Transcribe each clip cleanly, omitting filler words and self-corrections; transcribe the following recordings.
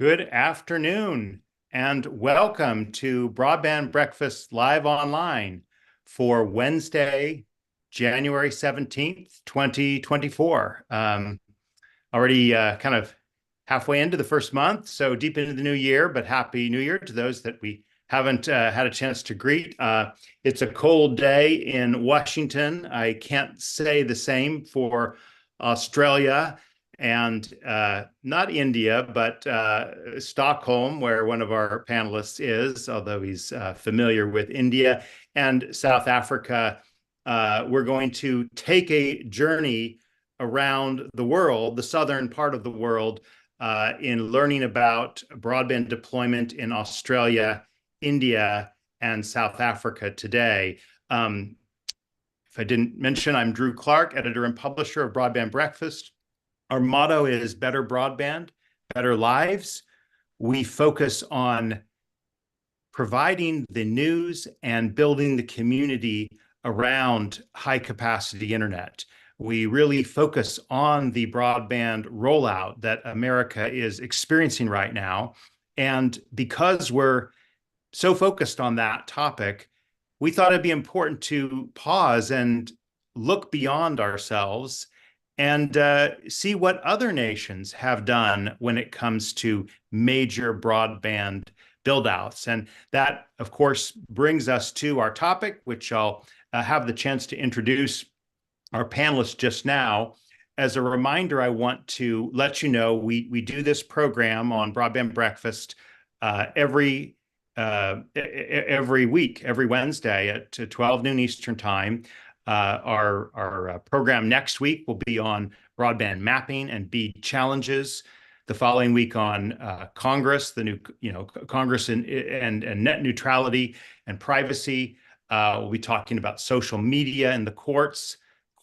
Good afternoon and welcome to Broadband Breakfast Live Online for Wednesday, January 17th, 2024. Already kind of halfway into the first month, so deep into the new year, but Happy New Year to those that we haven't had a chance to greet. It's a cold day in Washington. I can't say the same for Australia and not India, but Stockholm, where one of our panelists is, although he's familiar with India, and South Africa. We're going to take a journey around the world, the southern part of the world, in learning about broadband deployment in Australia, India, and South Africa today. If I didn't mention, I'm Drew Clark, editor and publisher of Broadband Breakfast. Our motto is Better Broadband, Better Lives. We focus on providing the news and building the community around high-capacity internet. We really focus on the broadband rollout that America is experiencing right now. And because we're so focused on that topic, we thought it'd be important to pause and look beyond ourselves and see what other nations have done when it comes to major broadband buildouts. And that, of course, brings us to our topic, which I'll have the chance to introduce our panelists just now. As a reminder, I want to let you know we do this program on Broadband Breakfast every week, every Wednesday at 12 noon Eastern Time. Our program next week will be on broadband mapping and BEAD challenges. The following week on Congress, the new Congress and net neutrality and privacy. We'll be talking about social media in the courts,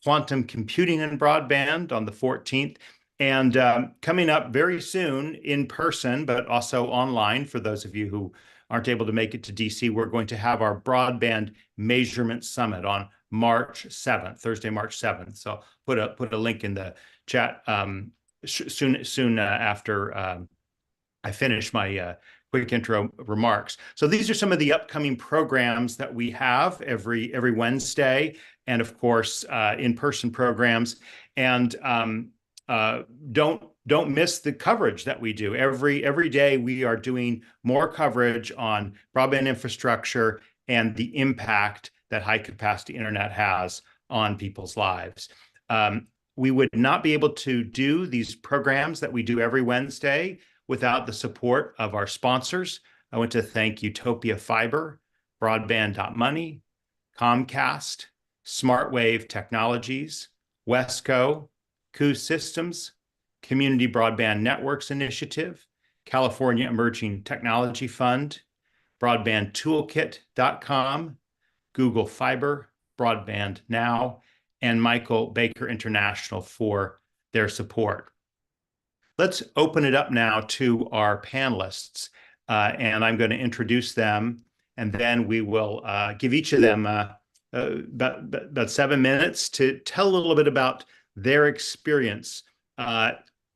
quantum computing and broadband on the 14th. And coming up very soon in person, but also online for those of you who aren't able to make it to DC, we're going to have our Broadband Measurement Summit on March 7th, Thursday, March 7th. So put a link in the chat soon after I finish my quick intro remarks. So these are some of the upcoming programs that we have every Wednesday, and of course in-person programs. And don't miss the coverage that we do. Every day we are doing more coverage on broadband infrastructure and the impact that high-capacity internet has on people's lives. We would not be able to do these programs that we do every Wednesday without the support of our sponsors. I want to thank Utopia Fiber, Broadband.money, Comcast, SmartWave Technologies, Wesco, Coos Systems, Community Broadband Networks Initiative, California Emerging Technology Fund, BroadbandToolkit.com, Google Fiber, Broadband Now, and Michael Baker International for their support. Let's open it up now to our panelists, and I'm going to introduce them, and then we will give each of them about 7 minutes to tell a little bit about their experience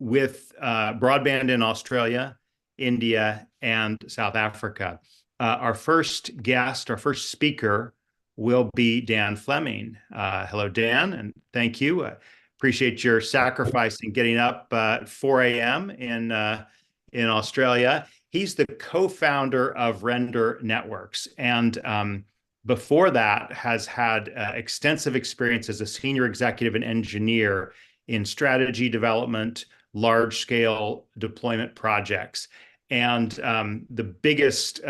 with broadband in Australia, India, and South Africa. Our first guest, our first speaker, will be Dan Fleming. Hello, Dan, and thank you. Appreciate your sacrifice in getting up at 4 a.m. in Australia. He's the co-founder of Render Networks, and before that has had extensive experience as a senior executive and engineer in strategy development, large-scale deployment projects. And the biggest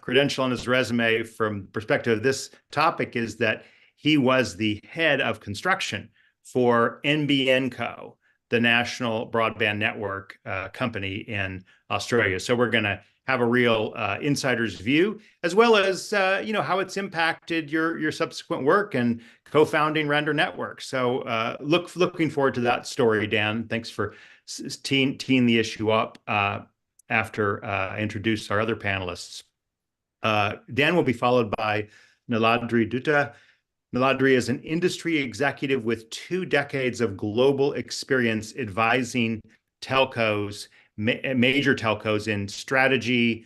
credential on his resume from the perspective of this topic is that he was the head of construction for NBN Co, the national broadband network company in Australia. So we're going to have a real insider's view, as well as how it's impacted your subsequent work and co-founding Render Networks. So looking forward to that story, Dan. Thanks for teeing the issue up after I introduce our other panelists. Dan will be followed by Niladri Dutta. Niladri is an industry executive with 2 decades of global experience advising telcos major telcos in strategy,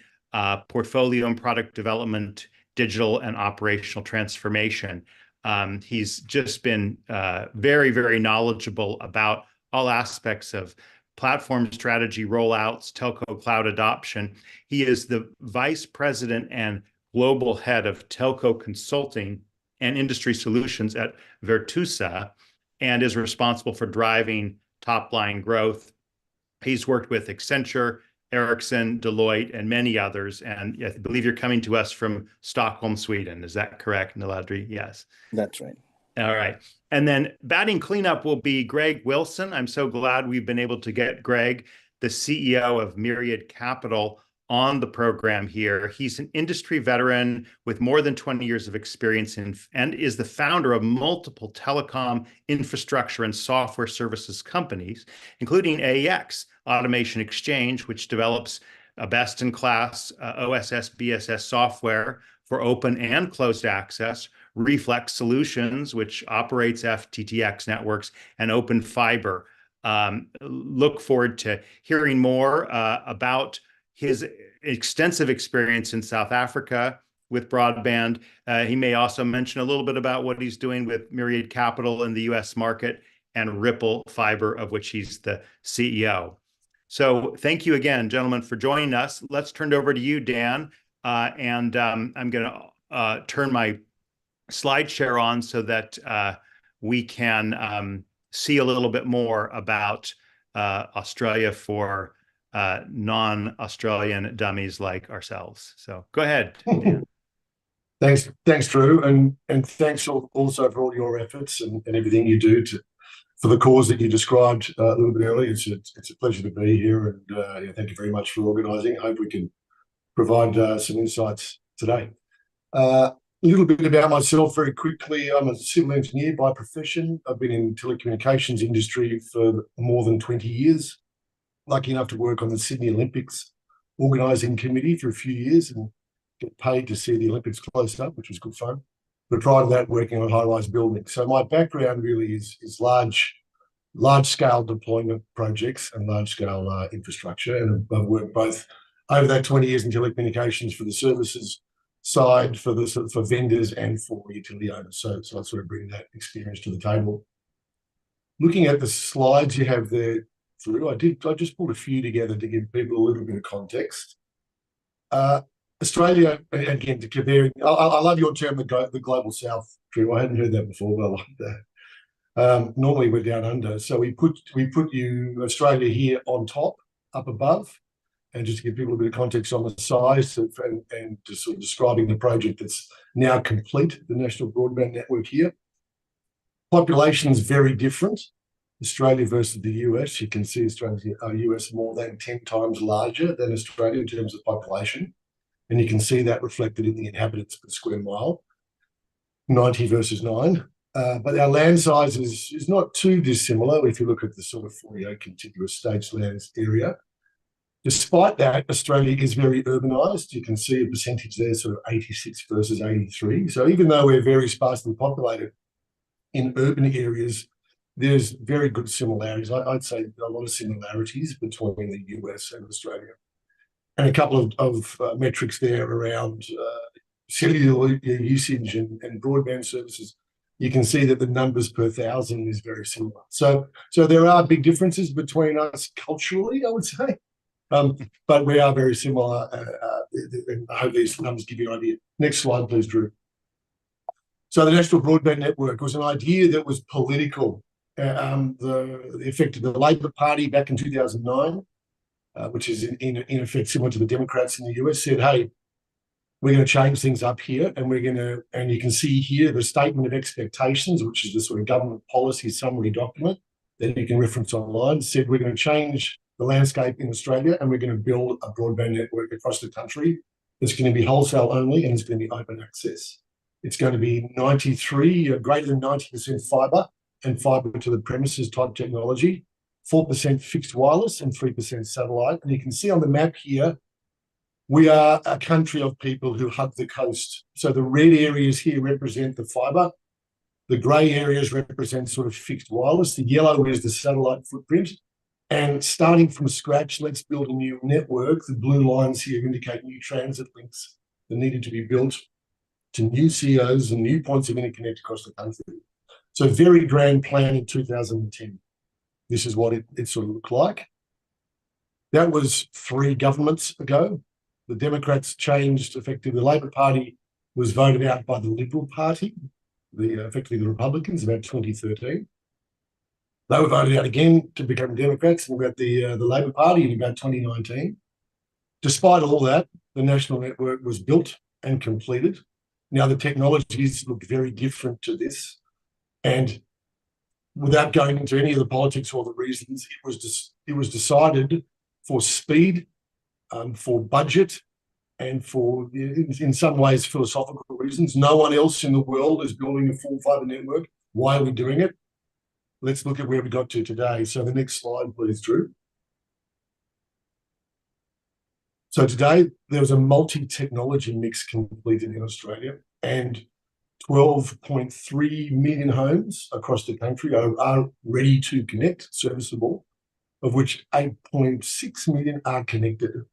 portfolio and product development, digital and operational transformation. He's just been very, very knowledgeable about all aspects of platform strategy, rollouts, telco cloud adoption. He is the vice president and global head of telco consulting and industry solutions at Virtusa, and is responsible for driving top-line growth. He's worked with Accenture, Ericsson, Deloitte, and many others. And I believe you're coming to us from Stockholm, Sweden. Is that correct, Niladri? Yes. That's right. All right. And then batting cleanup will be Greg Wilson. I'm so glad we've been able to get Greg, the CEO of Myriad Capital, on the program here. He's an industry veteran with more than 20 years of experience and is the founder of multiple telecom infrastructure and software services companies, including AEX, Automation Exchange, which develops a best-in-class OSS, BSS software for open and closed access, Reflex Solutions, which operates FTTX networks, and Open Fiber. Look forward to hearing more about his extensive experience in South Africa with broadband. He may also mention a little bit about what he's doing with Myriad Capital in the US market and Ripple Fiber, of which he's the CEO. So thank you again, gentlemen, for joining us. Let's turn it over to you, Dan. I'm going to turn my slide share on so that we can see a little bit more about Australia for non-Australian dummies like ourselves. So go ahead, Dan. Thanks, Drew, and thanks also for all your efforts and everything you do for the cause that you described a little bit earlier. It's a pleasure to be here, and thank you very much for organising. I hope we can provide some insights today. A little bit about myself very quickly. I'm a civil engineer by profession. I've been in the telecommunications industry for more than 20 years. Lucky enough to work on the Sydney Olympics organising committee for a few years and get paid to see the Olympics close up, which was good fun. But prior to that, working on high-rise buildings. So my background really is large-scale deployment projects and large-scale infrastructure. And I've worked both over that 20 years in telecommunications for the services side, for vendors and for utility owners. So I sort of bring that experience to the table. Looking at the slides you have there, Drew, I just pulled a few together to give people a little bit of context. Australia, again, to compare, I love your term, the global south, Drew. I hadn't heard that before, but I like that. Normally we're down under, so we put Australia here on top, up above, and just to give people a bit of context on the size and just sort of describing the project that's now complete, the National Broadband Network here. Population is very different. Australia versus the US, you can see US more than 10 times larger than Australia in terms of population. And you can see that reflected in the inhabitants per square mile, 90 versus 9. But our land size is not too dissimilar if you look at the sort of 48 contiguous states lands area. Despite that, Australia is very urbanised. You can see a percentage there, sort of 86 versus 83. So even though we're very sparsely populated in urban areas, there's very good similarities. I'd say a lot of similarities between the US and Australia. And a couple of metrics there around cellular usage and broadband services. You can see that the numbers per thousand is very similar. So there are big differences between us culturally, I would say. But we are very similar. And I hope these numbers give you an idea. Next slide, please, Drew. So the National Broadband Network was an idea that was political. The effect of the Labor Party back in 2009, which is in effect similar to the Democrats in the US, said, hey, we're going to change things up here, and you can see here the statement of expectations, which is the sort of government policy summary document that you can reference online, said we're going to change the landscape in Australia and we're going to build a broadband network across the country. It's going to be wholesale only and it's going to be open access. It's going to be greater than 90% fibre and fibre to the premises type technology, 4% fixed wireless and 3% satellite. And you can see on the map here, we are a country of people who hug the coast. So the red areas here represent the fibre. The grey areas represent sort of fixed wireless. The yellow is the satellite footprint. And starting from scratch, let's build a new network. The blue lines here indicate new transit links that needed to be built to new COs and new points of interconnect across the country. So very grand plan in 2010. This is what it sort of looked like. That was 3 governments ago. The Democrats changed effectively. The Labor Party was voted out by the Liberal Party, effectively the Republicans, about 2013. They were voted out again to become Democrats and about the Labor Party in about 2019. Despite all that, the national network was built and completed. Now the technologies look very different to this, and without going into any of the politics or the reasons, it was decided for speed, for budget, and for, in some ways, philosophical reasons. No one else in the world is building a full fibre network. Why are we doing it? Let's look at where we got to today. So the next slide, please, Drew. So today, there was a multi-technology mix completed in Australia, and 12.3 million homes across the country are ready to connect, serviceable, of which 8.6 million are connected.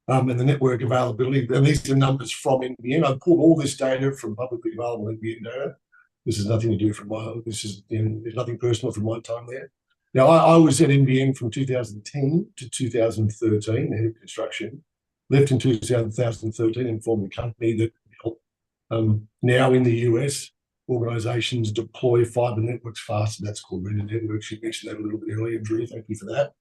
And the network availability, and these are numbers from NBN. I pulled all this data from publicly available NBN data. This has nothing to do from there's nothing personal from my time there. Now, I was at NBN from 2010 to 2013, head of construction, left in 2013 and formed a company that helped now in the US, organisations deploy fibre networks faster. That's called Render Networks. You mentioned that a little bit earlier, Drew. Thank you for that.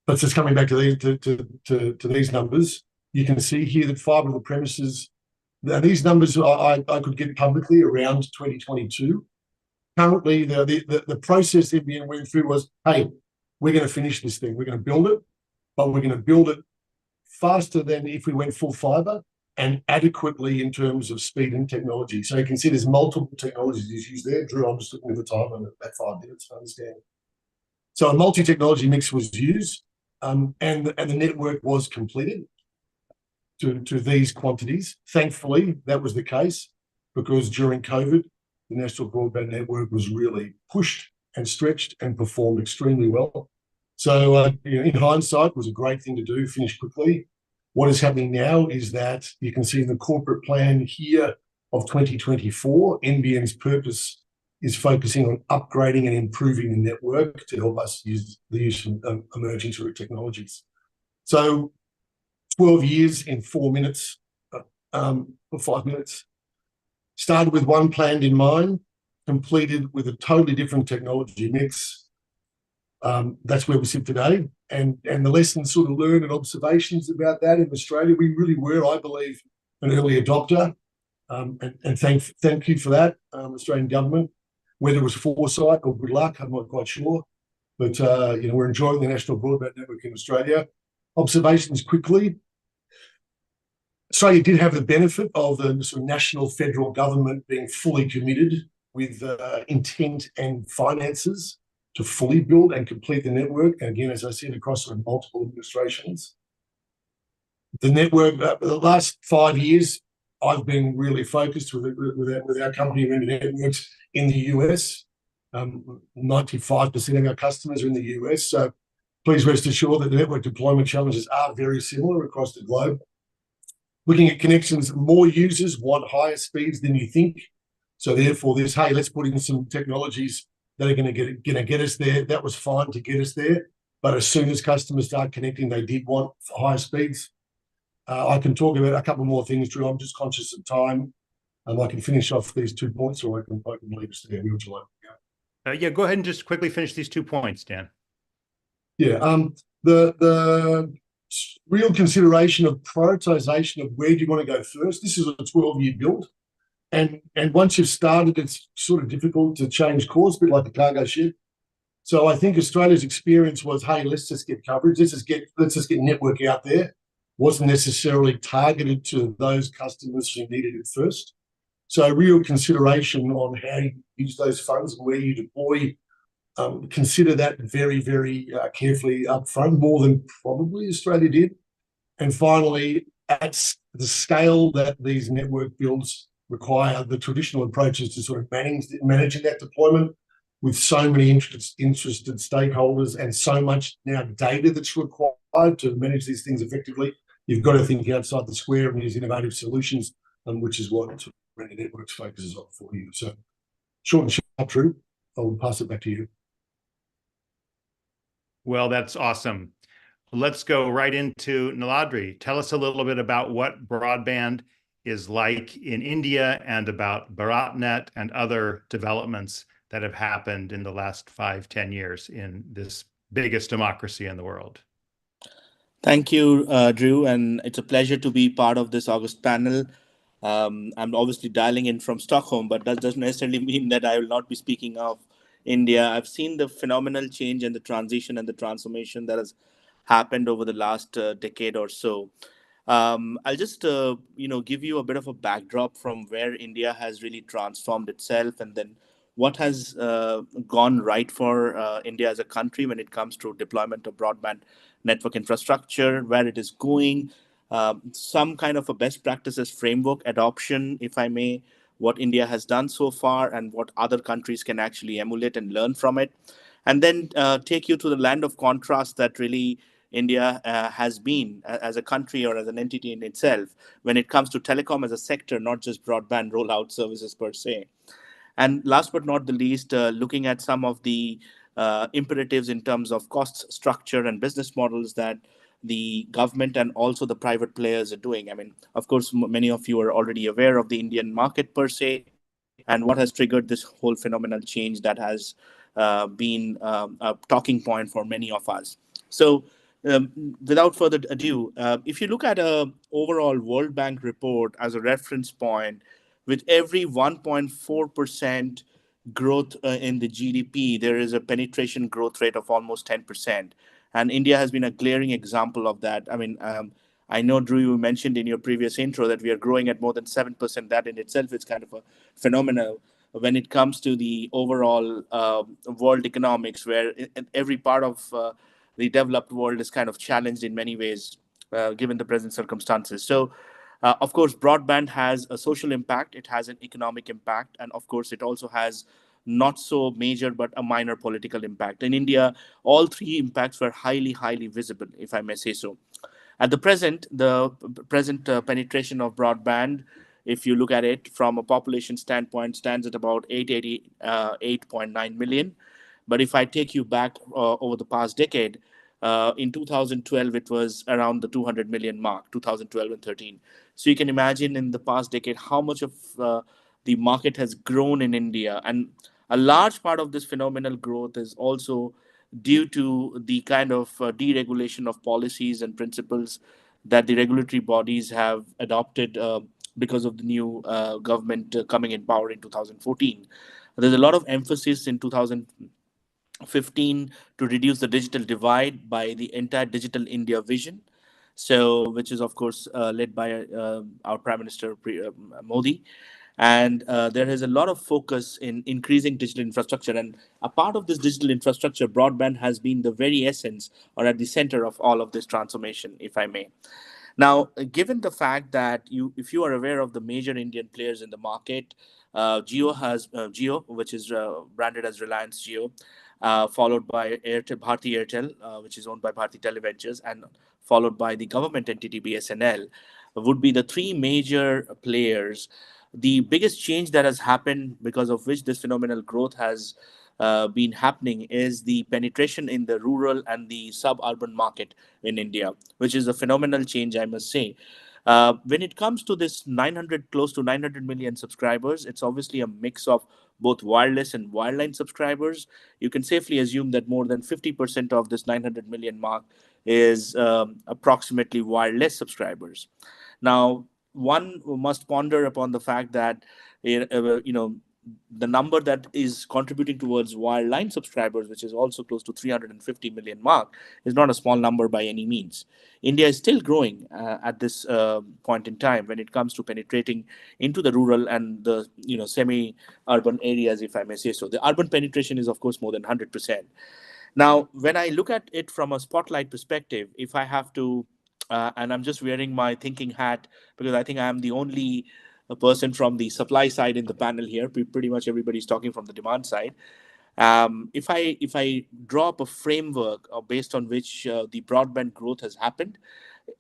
But just coming back to these numbers, you can see here that fibre to the premises. Now, these numbers I could get publicly around 2022. Currently, the process NBN went through was, hey, we're going to finish this thing. We're going to build it, but we're going to build it faster than if we went full fibre and adequately in terms of speed and technology. So you can see there's multiple technologies used there. Drew, I'm just looking at the time. I'm about 5 minutes to understand. So a multi-technology mix was used, and the network was completed to these quantities. Thankfully, that was the case because during COVID, the National Broadband Network was really pushed and stretched and performed extremely well. So in hindsight, it was a great thing to do, finish quickly. What is happening now is that you can see in the corporate plan here of 2024, NBN's purpose is focusing on upgrading and improving the network to help us use the use of emerging technologies. So 12 years in 4 minutes, or 5 minutes. Started with one planned in mind, completed with a totally different technology mix. That's where we sit today. And the lessons sort of learned and observations about that in Australia, we really were, I believe, an early adopter. And thank you for that, Australian government. Whether it was foresight or good luck, I'm not quite sure. But we're enjoying the National Broadband Network in Australia. Observations quickly. Australia did have the benefit of the sort of national federal government being fully committed with intent and finances to fully build and complete the network. And again, as I said, across sort of multiple administrations. The network, the last 5 years, I've been really focused with our company, Render Networks, in the US. 95% of our customers are in the US. So please rest assured that the network deployment challenges are very similar across the globe. Looking at connections, more users want higher speeds than you think. So therefore, hey, let's put in some technologies that are going to get us there. That was fine to get us there. But as soon as customers start connecting, they did want higher speeds. I can talk about a couple more things, Drew. I'm just conscious of time. I can finish off these 2 points, or I can leave us there. Would you like to go? Yeah, go ahead and just quickly finish these 2 points, Dan. Yeah, the real consideration of prioritization of where do you want to go first. This is a 12-year build. And once you've started, it's sort of difficult to change course, a bit like a cargo ship. So I think Australia's experience was, hey, let's just get coverage. Let's just get network out there. Wasn't necessarily targeted to those customers who needed it first. So real consideration on how you use those funds and where you deploy. Consider that very, very carefully up front, more than probably Australia did. And finally, at the scale that these network builds require, the traditional approaches to sort of managing that deployment with so many interested stakeholders and so much now data that's required to manage these things effectively, you've got to think outside the square and use innovative solutions, which is what Ready Networks focuses on for you. So, short and sharp, Drew. I'll pass it back to you. Well, that's awesome. Let's go right into Niladri. Tell us a little bit about what broadband is like in India and about BharatNet and other developments that have happened in the last 5-10 years in this biggest democracy in the world. Thank you, Drew, and it's a pleasure to be part of this August panel. I'm obviously dialing in from Stockholm, but that doesn't necessarily mean that I will not be speaking of India. I've seen the phenomenal change and the transition and the transformation that has happened over the last decade or so. I'll just give you a bit of a backdrop from where India has really transformed itself, and then what has gone right for India as a country when it comes to deployment of broadband network infrastructure, where it is going, some kind of a best practices framework adoption, if I may, what India has done so far and what other countries can actually emulate and learn from it. And then take you to the land of contrast that really India has been as a country or as an entity in itself when it comes to telecom as a sector, not just broadband rollout services per se. And last but not the least, looking at some of the imperatives in terms of cost structure and business models that the government and also the private players are doing. I mean, of course, many of you are already aware of the Indian market per se and what has triggered this whole phenomenal change that has been a talking point for many of us. So, without further ado, if you look at a overall World Bank report as a reference point, with every 1.4% growth in the GDP, there is a penetration growth rate of almost 10%. And India has been a glaring example of that. I mean, I know, Drew, you mentioned in your previous intro that we are growing at more than 7%. That in itself is kind of a phenomenal when it comes to the overall world economics, where every part of the developed world is kind of challenged in many ways, given the present circumstances. So, of course, broadband has a social impact, it has an economic impact, and of course, it also has not so major but a minor political impact. In India, all three impacts were highly, highly visible, if I may say so. At the present penetration of broadband, if you look at it from a population standpoint, stands at about 888.9 million. But if I take you back over the past decade, in 2012, it was around the 200 million mark, 2012 and 13. So you can imagine in the past decade how much of the market has grown in India. And a large part of this phenomenal growth is also due to the kind of deregulation of policies and principles that the regulatory bodies have adopted because of the new government coming in power in 2014. There's a lot of emphasis in 2015 to reduce the digital divide by the entire Digital India vision. So, which is of course led by our Prime Minister Modi, and there is a lot of focus in increasing digital infrastructure. And a part of this digital infrastructure, broadband has been the very essence or at the center of all of this transformation, if I may. Now, given the fact that if you are aware of the major Indian players in the market, Jio, which is branded as Reliance Jio, followed by Airtel, Bharti Airtel, which is owned by Bharti Televentures, and followed by the government entity BSNL, would be the three major players. The biggest change that has happened because of which this phenomenal growth has been happening is the penetration in the rural and the suburban market in India, which is a phenomenal change, I must say. When it comes to this 900, close to 900 million subscribers, it's obviously a mix of both wireless and wireline subscribers. You can safely assume that more than 50% of this 900 million mark is approximately wireless subscribers. Now, one must ponder upon the fact that the number that is contributing towards wireline subscribers, which is also close to 350 million mark, is not a small number by any means. India is still growing at this point in time when it comes to penetrating into the rural and the semi-urban areas, if I may say so. The urban penetration is, of course, more than 100%. Now, when I look at it from a spotlight perspective, if I have to, and I'm just wearing my thinking hat because I think I'm the only person from the supply side in the panel here. Pretty much everybody's talking from the demand side. If I draw up a framework based on which the broadband growth has happened,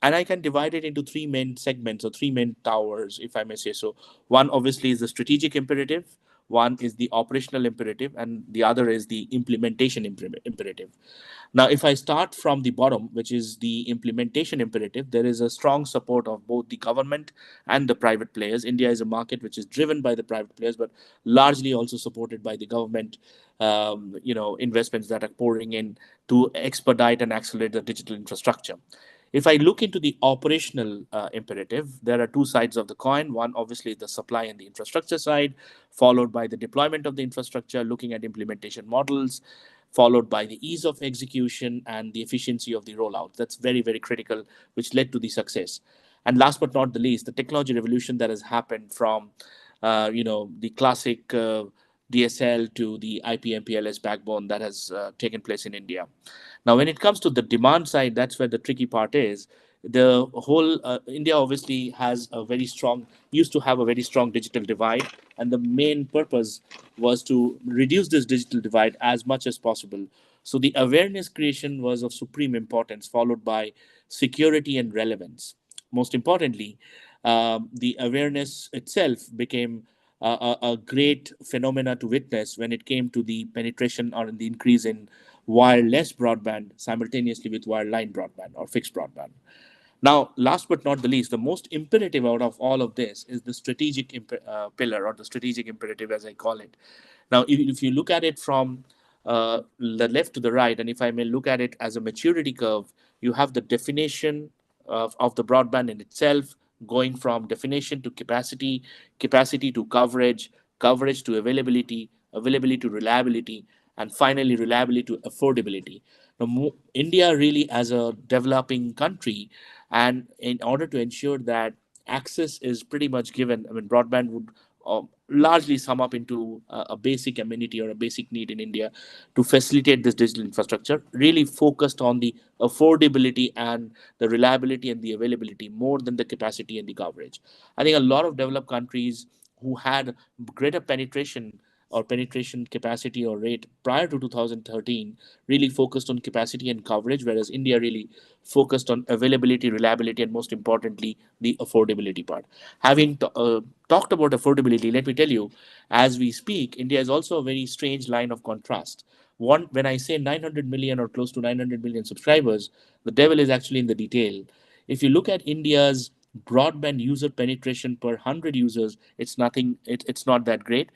and I can divide it into three main segments or three main towers, if I may say so. One obviously is the strategic imperative, one is the operational imperative, and the other is the implementation imperative. Now, if I start from the bottom, which is the implementation imperative, there is a strong support of both the government and the private players. India is a market which is driven by the private players, but largely also supported by the government, investments that are pouring in to expedite and accelerate the digital infrastructure. If I look into the operational imperative, there are two sides of the coin. One, obviously, the supply and the infrastructure side, followed by the deployment of the infrastructure, looking at implementation models, followed by the ease of execution and the efficiency of the rollout. That's very, very critical, which led to the success. And last but not the least, the technology revolution that has happened from, the classic DSL to the IP/MPLS backbone that has taken place in India. Now, when it comes to the demand side, that's where the tricky part is. The whole India obviously has a very strong, used to have a very strong digital divide, and the main purpose was to reduce this digital divide as much as possible. So the awareness creation was of supreme importance, followed by security and relevance. Most importantly, the awareness itself became a great phenomena to witness when it came to the penetration or the increase in wireless broadband simultaneously with wireline broadband or fixed broadband. Now, last but not the least, the most imperative out of all of this is the strategic pillar or the strategic imperative, as I call it. Now, if you look at it from the left to the right, and if I may look at it as a maturity curve, you have the definition of the broadband in itself, going from definition to capacity, capacity to coverage, coverage to availability, availability to reliability, and finally reliability to affordability. Now, India really, as a developing country, and in order to ensure that access is pretty much given, I mean, broadband would largely sum up into a basic amenity or a basic need in India to facilitate this digital infrastructure, really focused on the affordability and the reliability and the availability more than the capacity and the coverage. I think a lot of developed countries who had greater penetration or penetration capacity or rate prior to 2013 really focused on capacity and coverage, whereas India really focused on availability, reliability, and most importantly, the affordability part. Having talked about affordability, let me tell you, as we speak, India is also a very strange line of contrast. One, when I say 900 million or close to 900 million subscribers, the devil is actually in the detail. If you look at India's broadband user penetration per 100 users, it's nothing. It's not that great.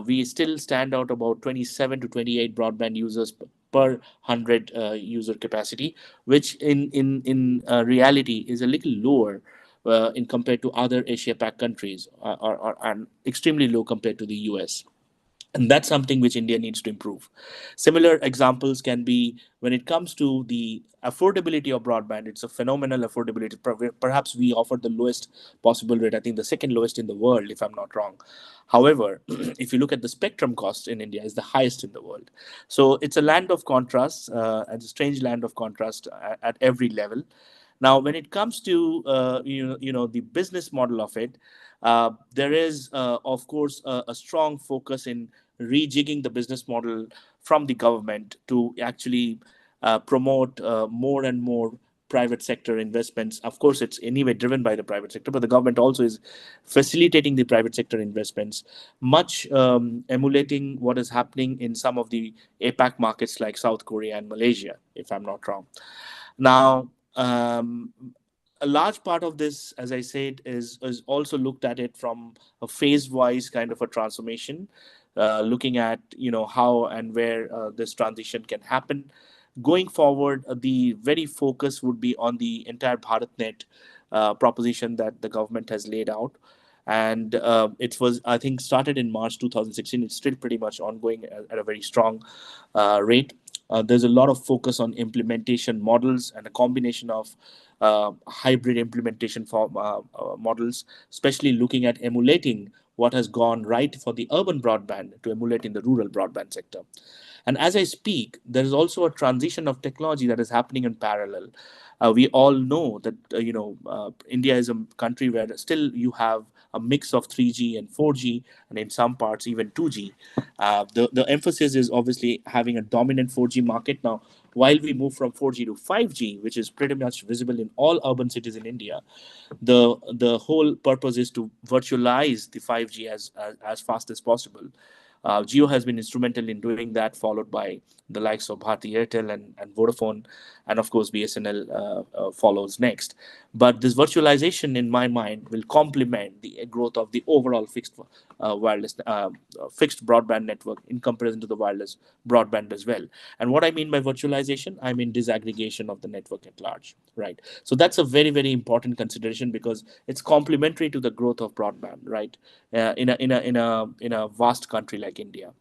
We still stand out about 27 to 28 broadband users per 100 user capacity, which in reality is a little lower in compared to other Asia Pac countries, and extremely low compared to the US. And that's something which India needs to improve. Similar examples can be when it comes to the affordability of broadband. It's a phenomenal affordability. Perhaps we offer the lowest possible rate, I think the second lowest in the world, if I'm not wrong. However, if you look at the spectrum cost in India, is the highest in the world. So it's a land of contrast, and a strange land of contrast at every level. Now, when it comes to the business model of it, there is, of course, a strong focus in rejigging the business model from the government to actually promote more and more private sector investments. Of course, it's anyway driven by the private sector, but the government also is facilitating the private sector investments, much emulating what is happening in some of the APAC markets like South Korea and Malaysia, if I'm not wrong. Now, a large part of this, as I said, is also looked at it from a phase-wise kind of a transformation, looking at how and where this transition can happen. Going forward, the very focus would be on the entire BharatNet proposition that the government has laid out. And it was, I think, started in March 2016. It's still pretty much ongoing at a very strong rate. There's a lot of focus on implementation models and a combination of hybrid implementation for models, especially looking at emulating what has gone right for the urban broadband to emulate in the rural broadband sector. And as I speak, there is also a transition of technology that is happening in parallel. We all know that India is a country where still you have a mix of 3G and 4G, and in some parts even 2G. The emphasis is obviously having a dominant 4G market now. While we move from 4G to 5G, which is pretty much visible in all urban cities in India, the whole purpose is to virtualize the 5G as fast as possible. Jio has been instrumental in doing that, followed by the likes of Bharti Airtel and Vodafone, and of course BSNL follows next. But this virtualization, in my mind, will complement the growth of the overall fixed broadband network in comparison to the wireless broadband as well. And what I mean by virtualization, I mean disaggregation of the network at large, right? So that's a very, very important consideration because it's complementary to the growth of broadband, right? In a vast country like India.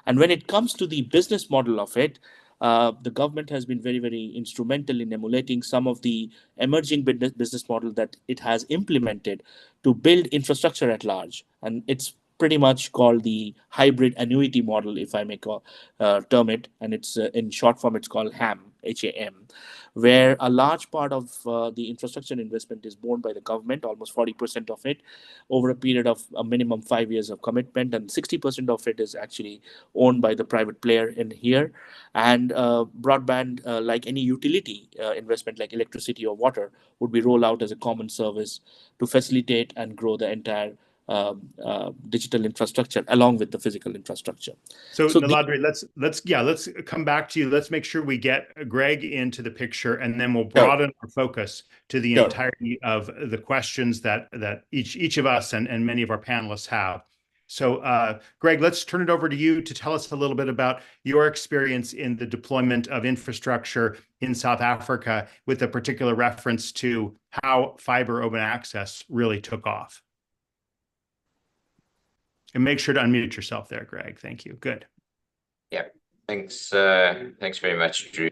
And when it comes to the business model of it, the government has been very, very instrumental in emulating some of the emerging business model that it has implemented to build infrastructure at large. And it's pretty much called the hybrid annuity model, if I may term it. And it's in short form, it's called HAM, HAM, where a large part of the infrastructure investment is borne by the government, almost 40% of it, over a period of a minimum 5 years of commitment, and 60% of it is actually owned by the private player in here. And broadband, like any utility investment like electricity or water, would be rolled out as a common service to facilitate and grow the entire digital infrastructure along with the physical infrastructure. So Niladri, let's come back to you. Let's make sure we get Greg into the picture, and then we'll broaden our focus to the entirety of the questions that each of us and many of our panelists have. So Greg, let's turn it over to you to tell us a little bit about your experience in the deployment of infrastructure in South Africa, with a particular reference to how fiber open access really took off. And make sure to unmute yourself there, Greg. Thank you. Good. Yeah, thanks. Thanks very much, Drew.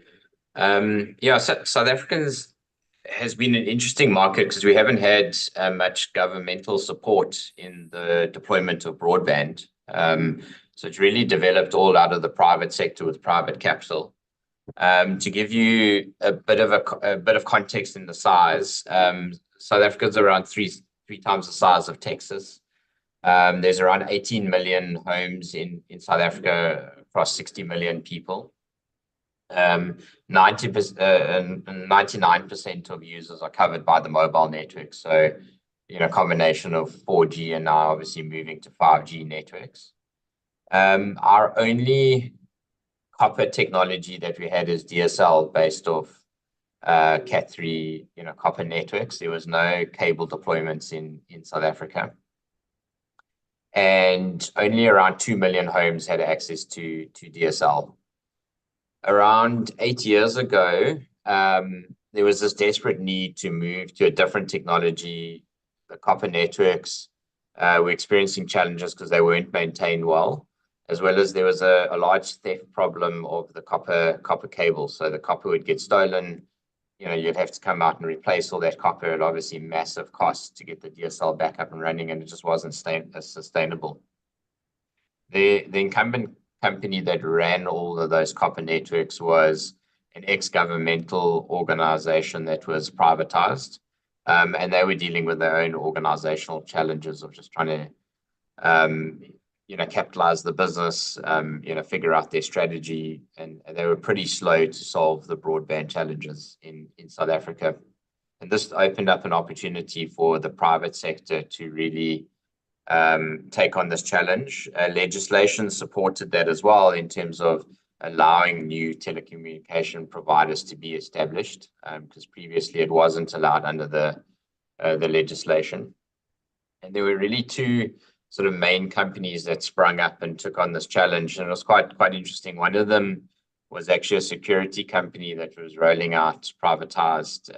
South Africans has been an interesting market because we haven't had much governmental support in the deployment of broadband. So it's really developed all out of the private sector with private capital. To give you a bit of context in the size, South Africa's around three times the size of Texas. There's around 18 million homes in South Africa across 60 million people. 99% of users are covered by the mobile network. So, combination of 4G and now obviously moving to 5G networks. Our only copper technology that we had is DSL based off Cat3, copper networks. There was no cable deployments in South Africa. And only around 2 million homes had access to DSL. Around 8 years ago, there was this desperate need to move to a different technology. The copper networks were experiencing challenges because they weren't maintained well, as well as there was a large theft problem of the copper cable. So the copper would get stolen. You'd have to come out and replace all that copper at obviously massive costs to get the DSL back up and running, and it just wasn't sustainable. The incumbent company that ran all of those copper networks was an ex-governmental organization that was privatized, and they were dealing with their own organizational challenges of just trying to capitalize the business, figure out their strategy, and they were pretty slow to solve the broadband challenges in South Africa. And this opened up an opportunity for the private sector to really take on this challenge. Legislation supported that as well in terms of allowing new telecommunication providers to be established, because previously it wasn't allowed under the legislation. And there were really two sort of main companies that sprung up and took on this challenge, and it was quite interesting. One of them was actually a security company that was rolling out privatized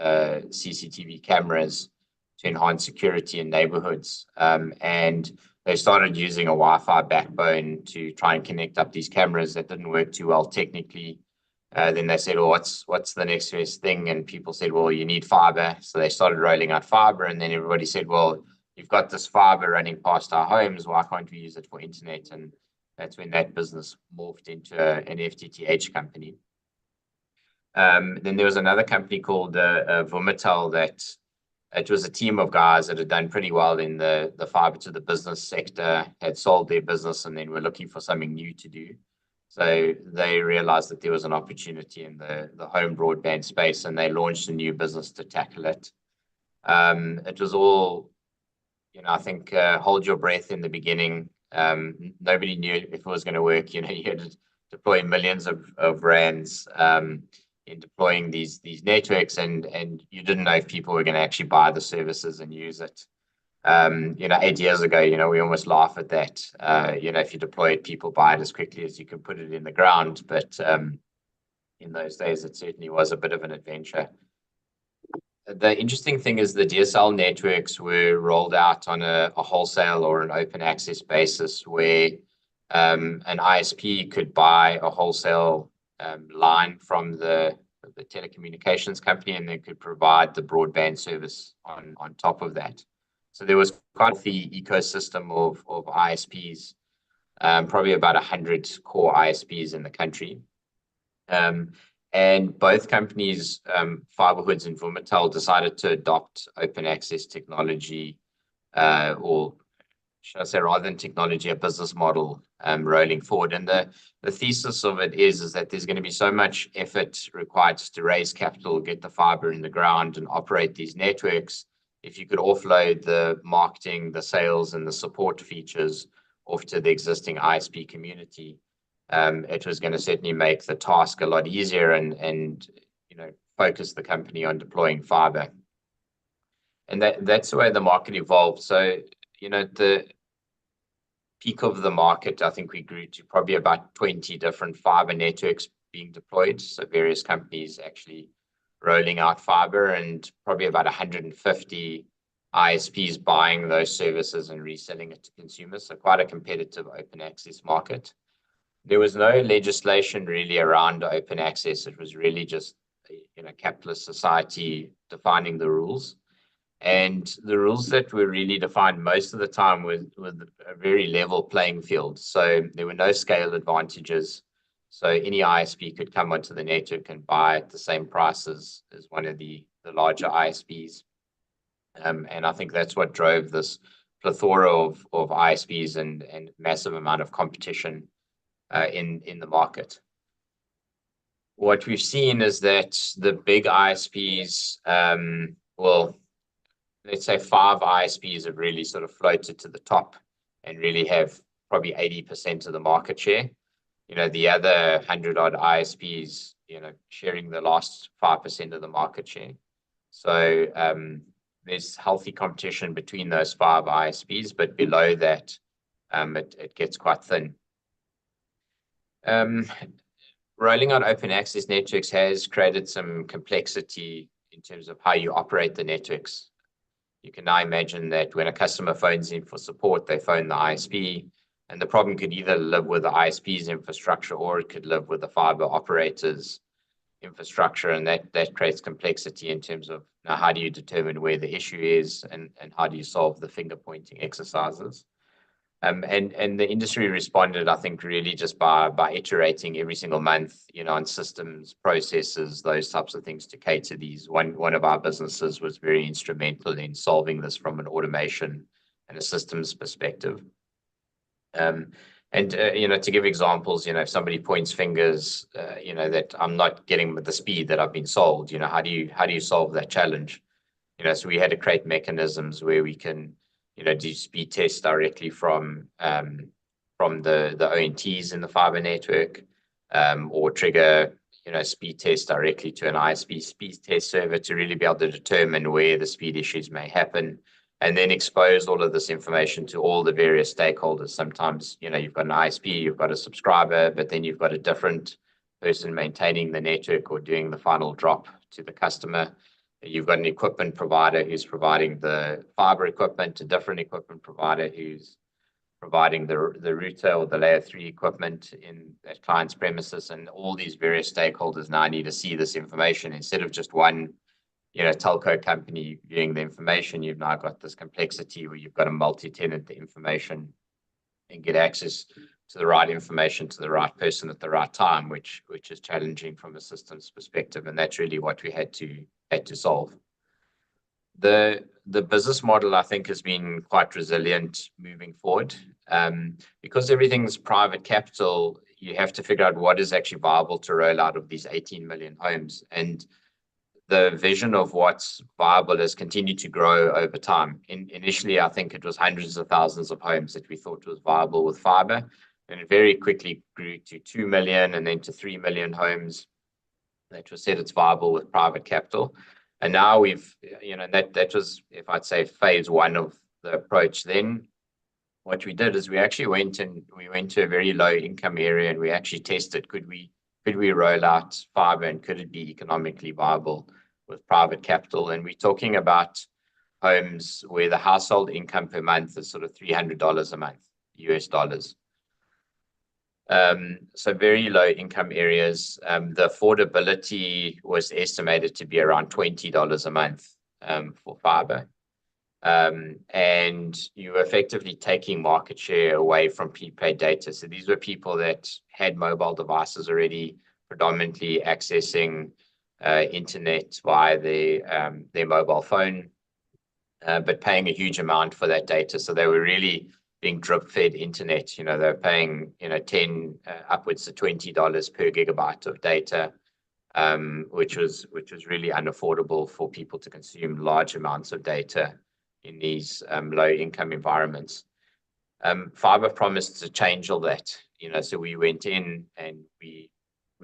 CCTV cameras to enhance security in neighborhoods, and they started using a Wi-Fi backbone to try and connect up these cameras. That didn't work too well technically. Then they said, well, what's the next best thing? And people said, well, you need fiber. So they started rolling out fiber, and then everybody said, well, you've got this fiber running past our homes. Why can't we use it for internet? And that's when that business morphed into an FTTH company. Then there was another company called Vumatel that it was a team of guys that had done pretty well in the fiber to the business sector, had sold their business, and then were looking for something new to do. So they realized that there was an opportunity in the home broadband space, and they launched a new business to tackle it. It was all, I think, hold your breath in the beginning. Nobody knew if it was going to work. You had to deploy millions of rands in deploying these networks, and you didn't know if people were going to actually buy the services and use it. 8 years ago, we almost laugh at that. If you deploy it, people buy it as quickly as you can put it in the ground. But in those days, it certainly was a bit of an adventure. The interesting thing is the DSL networks were rolled out on a wholesale or an open access basis where an ISP could buy a wholesale line from the telecommunications company, and they could provide the broadband service on top of that. So there was quite the ecosystem of ISPs, probably about 100 core ISPs in the country. And both companies, Fiberhoods and Vumatel, decided to adopt open access technology, or should I say, rather than technology, a business model rolling forward. And the thesis of it is that there's going to be so much effort required to raise capital, get the fiber in the ground, and operate these networks. If you could offload the marketing, the sales, and the support features off to the existing ISP community, it was going to certainly make the task a lot easier and focus the company on deploying fiber. And that's the way the market evolved. So, the peak of the market, I think we grew to probably about 20 different fiber networks being deployed. So various companies actually rolling out fiber, and probably about 150 ISPs buying those services and reselling it to consumers. So quite a competitive open access market. There was no legislation really around open access. It was really just capitalist society defining the rules. And the rules that were really defined most of the time with a very level playing field. So there were no scale advantages. So any ISP could come onto the network and buy at the same price as one of the larger ISPs. And I think that's what drove this plethora of ISPs and massive amount of competition in the market. What we've seen is that the big ISPs, let's say 5 ISPs have really sort of floated to the top and really have probably 80% of the market share. The other 100 odd ISPs, sharing the last 5% of the market share. So there's healthy competition between those 5 ISPs, but below that, it gets quite thin. Rolling out open access networks has created some complexity in terms of how you operate the networks. You can now imagine that when a customer phones in for support, they phone the ISP, and the problem could either live with the ISP's infrastructure or it could live with the fiber operator's infrastructure, and that creates complexity in terms of now how do you determine where the issue is and how do you solve the finger pointing exercises. And the industry responded, I think, really just by iterating every single month, on systems, processes, those types of things to cater these. One of our businesses was very instrumental in solving this from an automation and a systems perspective. To give examples, if somebody points fingers, that I'm not getting with the speed that I've been sold, how do you solve that challenge? So we had to create mechanisms where we can do speed tests directly from the ONTs in the fiber network, or trigger speed tests directly to an ISP speed test server to really be able to determine where the speed issues may happen, and then expose all of this information to all the various stakeholders. Sometimes you've got an ISP, you've got a subscriber, but then you've got a different person maintaining the network or doing the final drop to the customer. You've got an equipment provider who's providing the fiber equipment, a different equipment provider who's providing the router or the layer 3 equipment in that client's premises. And all these various stakeholders now need to see this information instead of just one telco company viewing the information, you've now got this complexity where you've got to multi-tenant the information and get access to the right information to the right person at the right time, which is challenging from a systems perspective, and that's really what we had to solve. The business model, I think, has been quite resilient moving forward. Because everything's private capital, you have to figure out what is actually viable to roll out of these 18 million homes. And the vision of what's viable has continued to grow over time. Initially, I think it was hundreds of thousands of homes that we thought was viable with fiber, and it very quickly grew to 2 million and then to 3 million homes that was said it's viable with private capital. And now we've, that was, if I'd say, phase one of the approach. Then what we did is we actually went to a very low income area, and we actually tested, could we roll out fiber, and could it be economically viable with private capital? And we're talking about homes where the household income per month is sort of $300 a month, US dollars. So very low income areas. The affordability was estimated to be around $20 a month for fiber. And you were effectively taking market share away from prepaid data. So these were people that had mobile devices already, predominantly accessing internet via their mobile phone, but paying a huge amount for that data. So they were really being drip-fed internet. They're paying 10 upwards to $20 per gigabyte of data, which was really unaffordable for people to consume large amounts of data in these low-income environments. Fiber promised to change all that. So we went in and we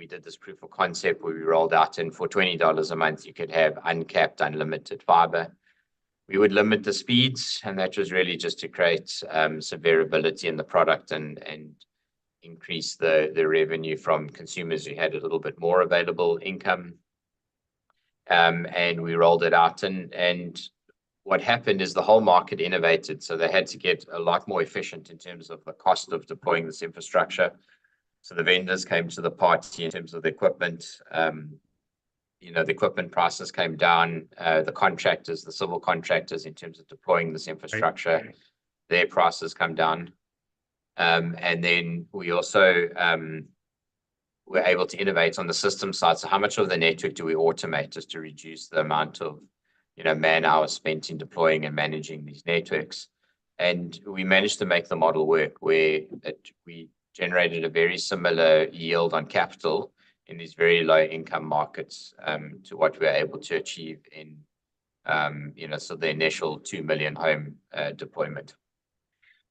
did this proof of concept where we rolled out, and for $20 a month, you could have uncapped, unlimited fiber. We would limit the speeds, and that was really just to create some variability in the product and increase the revenue from consumers who had a little bit more available income. And we rolled it out, and what happened is the whole market innovated, so they had to get a lot more efficient in terms of the cost of deploying this infrastructure. So the vendors came to the party in terms of the equipment. The equipment prices came down. The contractors, the civil contractors, in terms of deploying this infrastructure, their prices come down. And then we also were able to innovate on the system side. So how much of the network do we automate just to reduce the amount of man hours spent in deploying and managing these networks? And we managed to make the model work where we generated a very similar yield on capital in these very low income markets to what we were able to achieve in so the initial 2 million home deployment.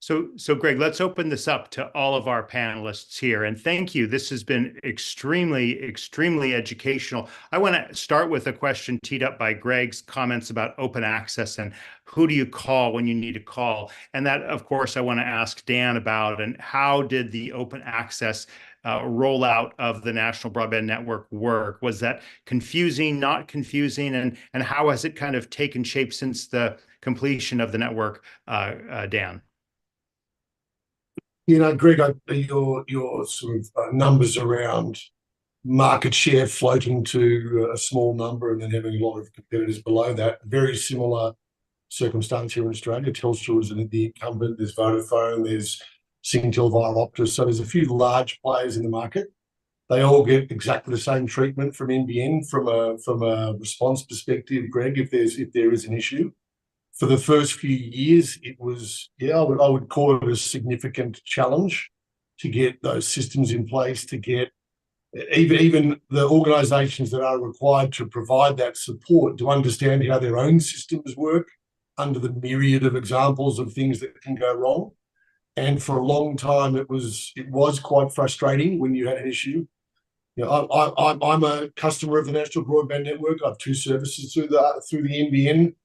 So Greg, let's open this up to all of our panelists here. And thank you. This has been extremely, extremely educational. I want to start with a question teed up by Greg's comments about open access and who do you call when you need to call. And that, of course, I want to ask Dan about, and how did the open access rollout of the National Broadband Network work? Was that confusing, not confusing? And how has it kind of taken shape since the completion of the network, Dan? Greg, your sort of numbers around market share floating to a small number and then having a lot of competitors below that, very similar circumstance here in Australia. Telstra is the incumbent, there's Vodafone, there's Singtel via Optus. So there's a few large players in the market. They all get exactly the same treatment from NBN from a response perspective, Greg, if there is an issue. For the first few years, it was, I would call it a significant challenge to get those systems in place, to get even the organisations that are required to provide that support to understand how their own systems work under the myriad of examples of things that can go wrong. And for a long time, it was quite frustrating when you had an issue. I'm a customer of the National Broadband Network. I have 2 services through the NBN.